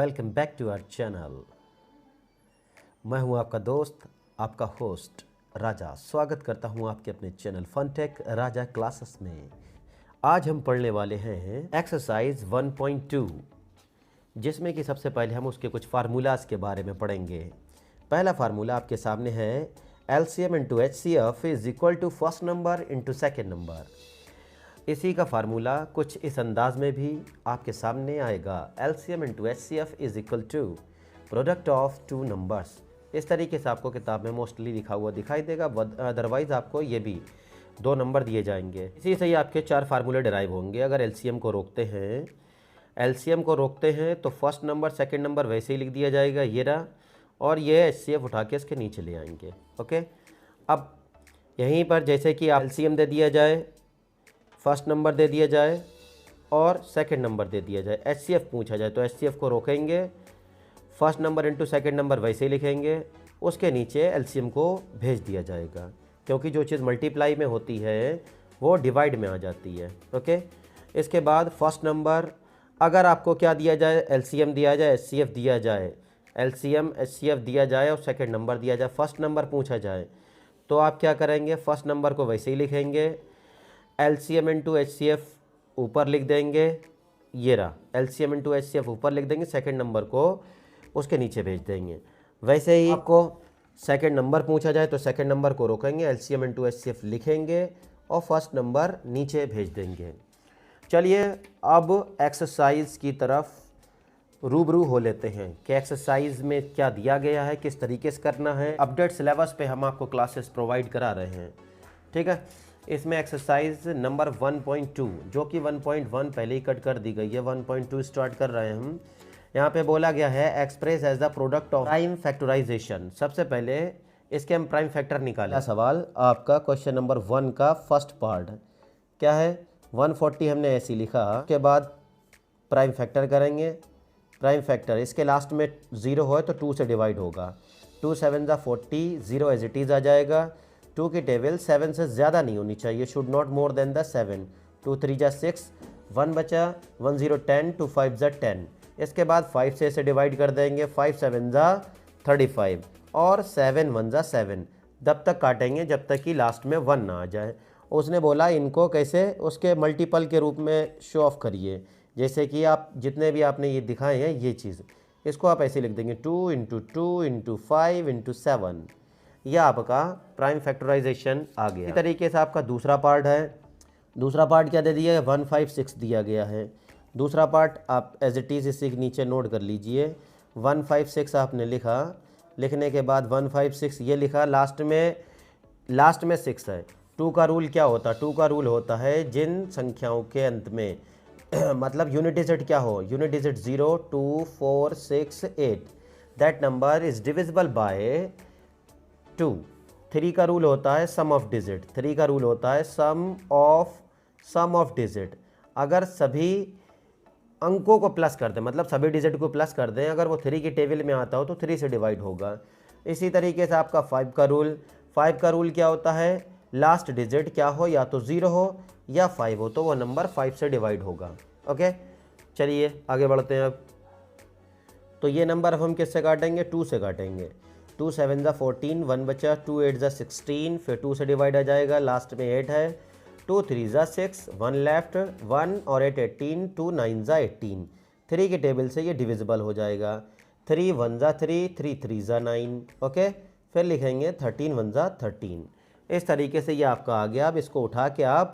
Welcome back to our channel. मैं हूं आपका दोस्त, आपका होस्ट राजा। स्वागत करता हूं आपके अपने चैनल फनटेक राजा क्लासेस में। आज हम पढ़ने वाले हैं एक्सरसाइज 1.2, जिसमें कि सबसे पहले हम उसके कुछ फार्मूलाज के बारे में पढ़ेंगे। पहला फार्मूला आपके सामने है, LCM into HCF is equal to first number into second number. इसी का फार्मूला कुछ इस अंदाज में भी आपके सामने आएगा, LCM into HCF is equal to product of two numbers. इस तरीके से आपको किताब में मोस्टली लिखा हुआ दिखाई देगा, अदरवाइज आपको ये भी दो नंबर दिए जाएंगे। इसी से ही आपके चार फार्मूले डिराइव होंगे। अगर एलसीएम को रोकते हैं तो फर्स्ट नंबर सेकंड नंबर वैसे ही लिख दिया जाएगा, ये रहा, और ये एचसीएफ उठा के इसके नीचे ले आएंगे। ओके, अब यहीं पर जैसे कि एलसीएम दे दिया जाए, फर्स्ट नंबर दे दिया जाए और सेकंड नंबर दे दिया जाए, एचसीएफ पूछा जाए तो एचसीएफ को रोकेंगे, first number into second number वैसे ही लिखेंगे, उसके नीचे एलसीएम को भेज दिया जाएगा, क्योंकि जो चीज़ मल्टीप्लाई में होती है वो डिवाइड में आ जाती है। ओके, इसके बाद फर्स्ट नंबर, अगर आपको क्या दिया जाए, एलसीएम दिया जाए, एचसीएफ दिया जाए, एलसीएम एचसीएफ दिया जाए और सेकंड नंबर दिया जाए, फर्स्ट नंबर पूछा जाए तो आप क्या करेंगे, फर्स्ट नंबर को वैसे ही लिखेंगे, एलसीएम इंटू एचसीएफ ऊपर लिख देंगे, ये रहा, एलसीएम इंटू एचसीएफ ऊपर लिख देंगे, सेकंड नंबर को उसके नीचे भेज देंगे। वैसे ही आपको सेकंड नंबर पूछा जाए तो सेकंड नंबर को रोकेंगे, एलसीएम इंटू एचसीएफ लिखेंगे और फर्स्ट नंबर नीचे भेज देंगे। चलिए अब एक्सरसाइज की तरफ रूबरू हो लेते हैं कि एक्सरसाइज में क्या दिया गया है, किस तरीके से करना है। अपडेट सिलेबस पे हम आपको क्लासेस प्रोवाइड करा रहे हैं, ठीक है। इसमें एक्सरसाइज नंबर 1.2, जो कि 1.1 पहले ही कट कर दी गई है, 1.2 स्टार्ट कर रहे हैं हम। यहाँ पे बोला गया है express as the product of prime factorization. सबसे पहले इसके हम प्राइम फैक्टर निकालें। सवाल आपका क्वेश्चन नंबर 1 का फर्स्ट पार्ट क्या है, 140 हमने ऐसे लिखा, के बाद प्राइम फैक्टर करेंगे। प्राइम फैक्टर इसके लास्ट में 0 हो तो 2 से डिवाइड होगा, 2 7 ज़ा 40, 0 एज इट इज़ आ जाएगा। 2 की टेबल 7 से ज़्यादा नहीं होनी चाहिए, should not more than the 7। 2 3 ज़ा 6, 1 बचा, 1 0 10, 2 5 ज़ा 10। इसके बाद 5 से इसे डिवाइड कर देंगे, 5 7 ज़ा 35 और 7 1 ज़ा 7। तब तक काटेंगे जब तक कि लास्ट में 1 ना आ जाए। उसने बोला इनको कैसे उसके मल्टीपल के रूप में शो ऑफ करिए, जैसे कि आप जितने भी आपने ये दिखाए हैं ये चीज़, इसको आप ऐसे लिख देंगे 2 इंटू 2 इंटू 5 इंटू 7। यह आपका प्राइम फैक्टराइजेशन आ गया। इसी तरीके से आपका दूसरा पार्ट है। दूसरा पार्ट क्या दे दिया है, 156 दिया गया है। दूसरा पार्ट आप एज इट इज़ इसी के नीचे नोट कर लीजिए, 156 आपने लिखा, लिखने के बाद 156 ये लिखा, लास्ट में 6 है। 2 का रूल क्या होता है, 2 का रूल होता है जिन संख्याओं के अंत में मतलब यूनिट डिजिट क्या हो, unit digit 0 2 4 6 8, that number is divisible by 2। 3 का रूल होता है सम ऑफ डिजिट, 3 का रूल होता है सम ऑफ डिजिट। अगर सभी अंकों को प्लस कर दें, मतलब सभी डिजिट को प्लस कर दें, अगर वो 3 की टेबल में आता हो तो 3 से डिवाइड होगा। इसी तरीके से आपका 5 का रूल, 5 का रूल क्या होता है, लास्ट डिजिट क्या हो, या तो 0 हो या 5 हो, तो वो नंबर 5 से डिवाइड होगा। ओके, चलिए आगे बढ़ते हैं। अब तो ये नंबर अब हम किससे काटेंगे, 2 से काटेंगे। 2 7 ज़ा 14, 1 बचा, 2 8 ज़ा 16, फिर 2 से डिवाइड आ जाएगा, लास्ट में 8 है। 2 3 ज़ा 6, 1 लेफ्ट, 1 और 8 18, 2 9 ज़ा 18। 3 की टेबल से ये डिविजिबल हो जाएगा, 3 1 ज़ा 3, 3 3 ज़ा 9। ओके, फिर लिखेंगे 13 1 ज़ा 13। इस तरीके से ये आपका आ गया। अब इसको उठा के आप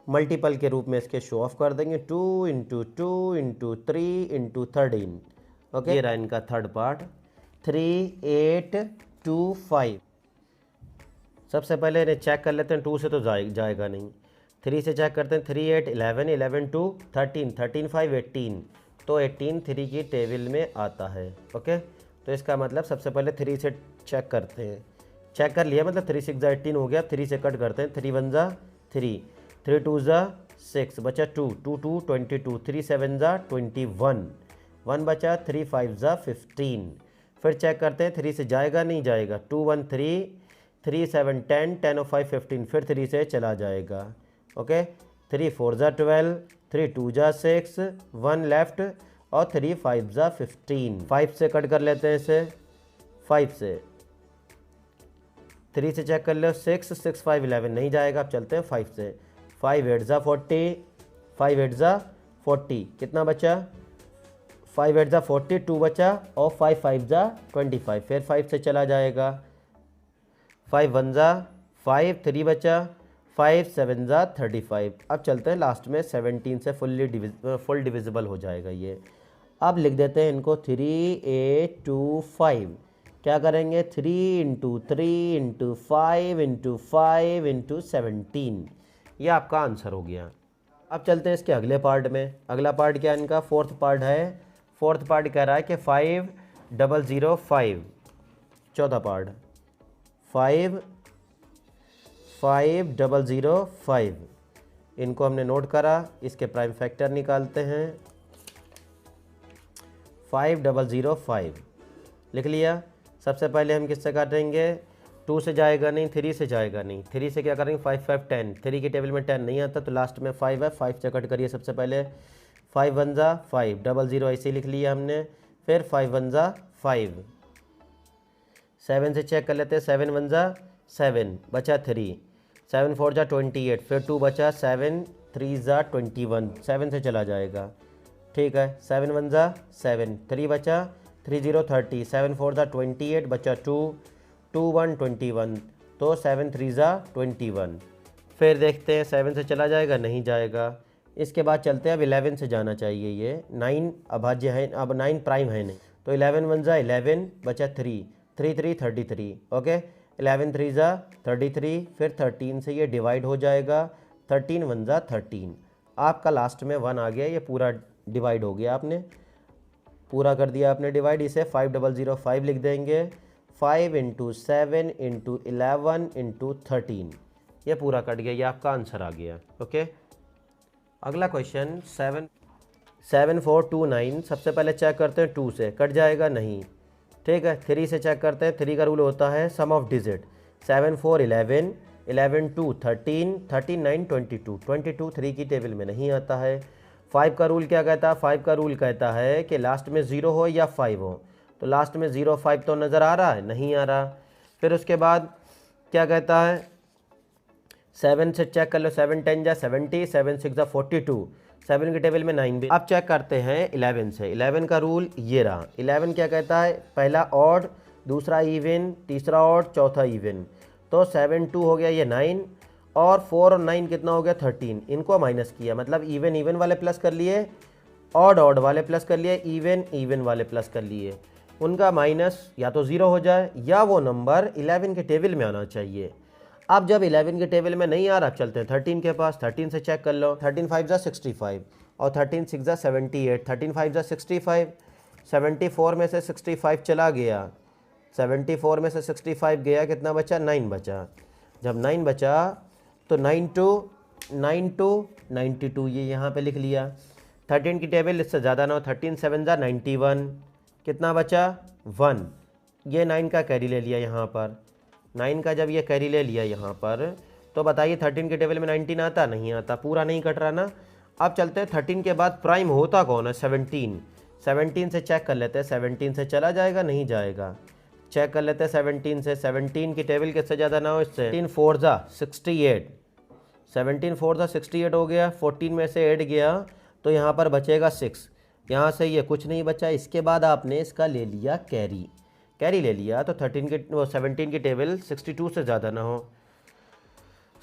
मल्टीपल के रूप में इसके शो ऑफ कर देंगे, 2 इंटू 2 इंटू 3 इंटू 13। ओके, ये रहा इनका थर्ड पार्ट, 3 8 2 5। सबसे पहले इन्हें चेक कर लेते हैं, 2 से तो जाएगा नहीं, 3 से चेक करते हैं, 3 8 11, 11 2 13, 13 5 18, तो 18 3 की टेबल में आता है। ओके, तो इसका मतलब सबसे पहले 3 से चेक करते हैं, चेक कर लिया, मतलब 3 6 ज़ा 18 हो गया। 3 से कट करते हैं, 3 1 ज़ा 3, 3 2 ज़ा 6, बचा 2 2 2 22, 3 7 ज़ा 21, 1 बचा, 3 5 ज़ा 15। फिर चेक करते हैं, 3 से जाएगा नहीं जाएगा, 2 1 3, 3 7 10, 10 और 5 15, फिर 3 से चला जाएगा। ओके, 3 4 ज़ा 12, 3 2 ज़ा 6, 1 लेफ्ट और 3 5 ज़ा 15, 5 से कट कर लेते हैं इसे, 5 से, 3 से चेक कर लो, 6 6 5 11 नहीं जाएगा। अब चलते हैं 5 से, 5 8 ज़ा 40, 5 8 ज़ा 40, कितना बचा, 5 8 ज़ा 40, 2 बचा, और 5 5 ज़ा 25, फिर 5 से चला जाएगा, 5 1 ज़ा 5, 3 बचा, 5 7 ज़ा 35। अब चलते हैं लास्ट में 17 से फुल डिविजिबल हो जाएगा ये। अब लिख देते हैं इनको 3 8 2 5, क्या करेंगे, 3 इंटू 3 इंटू 5 इंटू 5 इंटू 17, ये आपका आंसर हो गया। अब चलते हैं इसके अगले पार्ट में। अगला पार्ट क्या है इनका, फोर्थ पार्ट है। फोर्थ पार्ट कह रहा है कि 5 0 0 5, चौथा पार्ट 5 5 0 0 5, इनको हमने नोट करा, इसके प्राइम फैक्टर निकालते हैं। 5 0 0 5 लिख लिया। सबसे पहले हम किससे काटेंगे, 2 से जाएगा नहीं, 3 से जाएगा नहीं, 3 से क्या करेंगे, 5 5 10, 3 की टेबल में 10 नहीं आता तो लास्ट में 5 है, 5 से कट करिए सबसे पहले, 5 1 ज़ा 5, 0 0 ऐसे लिख लिया हमने, फिर 5 1 ज़ा 5, 7 से चेक कर लेते हैं, 7 1 ज़ा 7, बचा 3, 7 4 ज़ा 28, फिर 2 बचा, 7 3 ज़ा 21, 7 से चला जाएगा, ठीक है, 7 1 ज़ा 7, 3 बचा, 3 0 30, 7 4 ज़ा 28, बचा 2 2 1 21, तो 7 3 ज़ा 21। फिर देखते हैं 7 से चला जाएगा, नहीं जाएगा। इसके बाद चलते हैं, अब 11 से जाना चाहिए, ये 9 अभाज्य है, अब 9 प्राइम है नहीं, तो 11 1 ज़ा 11, बचा 3 3 3 33, ओके, 11 3 ज़ा 33, फिर 13 से ये डिवाइड हो जाएगा, 13 1 ज़ा 13, आपका लास्ट में 1 आ गया, ये पूरा डिवाइड हो गया, आपने पूरा कर दिया आपने डिवाइड। इसे 5 0 0 5 लिख देंगे, 5 इंटू 7 इंटू 11 इंटू 13, ये पूरा कट गया, ये आपका आंसर आ गया, ओके। अगला क्वेश्चन 7 4 2 9, सबसे पहले चेक करते हैं 2 से, कट जाएगा नहीं, ठीक है। 3 से चेक करते हैं, 3 का रूल होता है सम ऑफ डिजिट, 7 4 11, 11 2 13, 13 9 22, 22 3 की टेबल में नहीं आता है। 5 का रूल क्या कहता है, 5 का रूल कहता है कि लास्ट में 0 हो या 5 हो, तो लास्ट में 0 5 तो नज़र आ रहा है, नहीं आ रहा। फिर उसके बाद क्या कहता है, 7 से चेक कर लो, 7 10 जा 70, 7 6 जा 42, 7 की टेबल में 9 भी। अब चेक करते हैं 11 से, 11 का रूल ये रहा, 11 क्या कहता है, पहला ऑड, दूसरा इवन, तीसरा ऑड, चौथा इवन, तो 7 2 हो गया ये 9, और 4 और 9 कितना हो गया 13, इनको माइनस किया, मतलब इवन इवन वाले प्लस कर लिए, ऑड ऑड वाले प्लस कर लिए, इवन इवन वाले प्लस कर लिए, उनका माइनस या तो 0 हो जाए या वो नंबर 11 के टेबल में आना चाहिए। अब जब 11 के टेबल में नहीं आ रहा, चलते हैं 13 के पास, 13 से चेक कर लो, 13 5 ज़ा 65 और 13 6 ज़ा 78, 13 5 ज़ा 65, 74 में से 65 चला गया, 74 में से 65 गया, कितना बचा, 9 बचा। जब 9 बचा तो 9 2 92, ये यहाँ पे लिख लिया। 13 की टेबल इससे ज़्यादा ना हो, 13 7 ज़ा 91, कितना बचा 1, ये 9 का कैरी ले लिया यहाँ पर, 9 का जब ये कैरी ले लिया यहाँ पर, तो बताइए 13 की टेबल में 19 आता, नहीं आता, पूरा नहीं कट रहा ना। अब चलते हैं 13 के बाद प्राइम होता कौन है, 17, 17 से चेक कर लेते हैं, 17 से चला जाएगा, नहीं जाएगा, चेक कर लेते हैं 17 से, 17 की टेबल किससे ज़्यादा ना हो, इससे 17 4 ज़ा 68, 17 4 ज़ा 68 हो गया, 14 में से 8 गया तो यहाँ पर बचेगा 6, यहाँ से ये कुछ नहीं बचा। इसके बाद आपने इसका ले लिया कैरी, कैरी ले लिया तो 17 की टेबल 62 से ज़्यादा ना हो,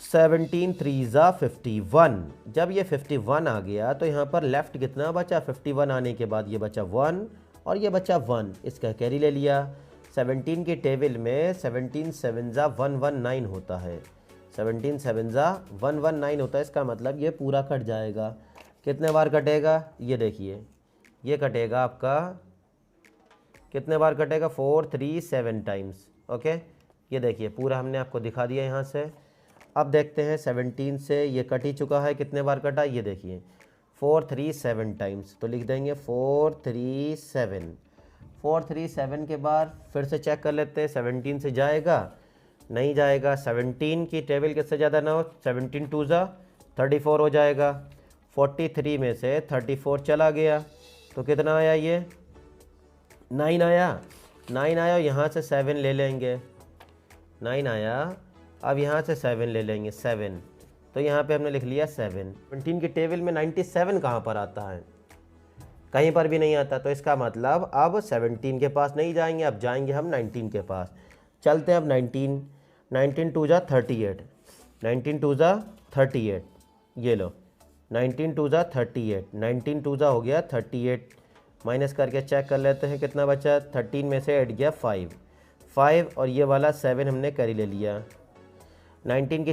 17 3 ज़ा 51, जब ये 51 आ गया तो यहाँ पर लेफ़्ट कितना बचा, 51 आने के बाद ये बचा 1 और ये बचा 1, इसका कैरी ले लिया। 17 की टेबल में 17 7 ज़ा 119 होता है, 17 7 ज़ा 119 होता है, इसका मतलब ये पूरा कट जाएगा। कितने बार कटेगा, ये देखिए, ये कटेगा आपका कितने बार कटेगा, 4 3 7 टाइम्स, ओके। ये देखिए पूरा हमने आपको दिखा दिया यहाँ से। अब देखते हैं 17 से ये कट ही चुका है, कितने बार कटा, ये देखिए 4 3 7 टाइम्स, तो लिख देंगे 4 3 7, 4 3 7 के बाद फिर से चेक कर लेते हैं, 17 से जाएगा, नहीं जाएगा। 17 की टेबल किससे ज़्यादा ना हो, 17 2 ज़ा 34 हो जाएगा, 43 में से 34 चला गया, तो कितना आया ये 9 आया, 9 आया, यहाँ से 7 ले लेंगे, 9 आया, अब यहाँ से 7 ले लेंगे 7, तो यहाँ पे हमने लिख लिया 7। 17 की टेबल में 97 कहाँ पर आता है, कहीं पर भी नहीं आता, तो इसका मतलब अब 17 के पास नहीं जाएंगे, अब जाएंगे हम 19 के पास। चलते हैं अब 19, 19 टू जा 38, 19 टू जा 38, ये लो 19 टू जा 38, 19 टू जा हो गया 38, माइनस करके चेक कर लेते हैं कितना बचा। 13 में से हट गया 5 और ये वाला 7 हमने कर ही ले लिया। 19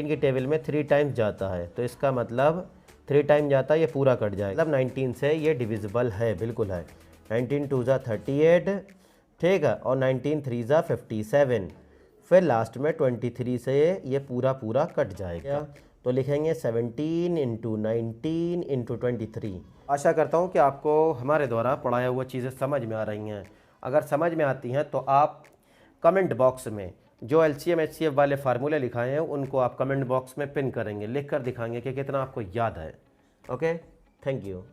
की टेबल में 3 टाइम्स जाता है, तो इसका मतलब 3 टाइम जाता है, ये पूरा कट जाएगा, मतलब 19 से ये डिविजिबल है, बिल्कुल है। 19 टू जा 38, ठीक है, और 19 थ्री जा 57, फिर लास्ट में 23 से ये पूरा कट जाएगा। तो लिखेंगे 17 इंटू 19 इंटू 23। आशा करता हूँ कि आपको हमारे द्वारा पढ़ाया हुआ चीज़ें समझ में आ रही हैं। अगर समझ में आती हैं तो आप कमेंट बॉक्स में जो LCM HCF वाले फार्मूले लिखाए हैं उनको आप कमेंट बॉक्स में पिन करेंगे, लिख कर दिखाएंगे कि कितना आपको याद है। Okay, thank you.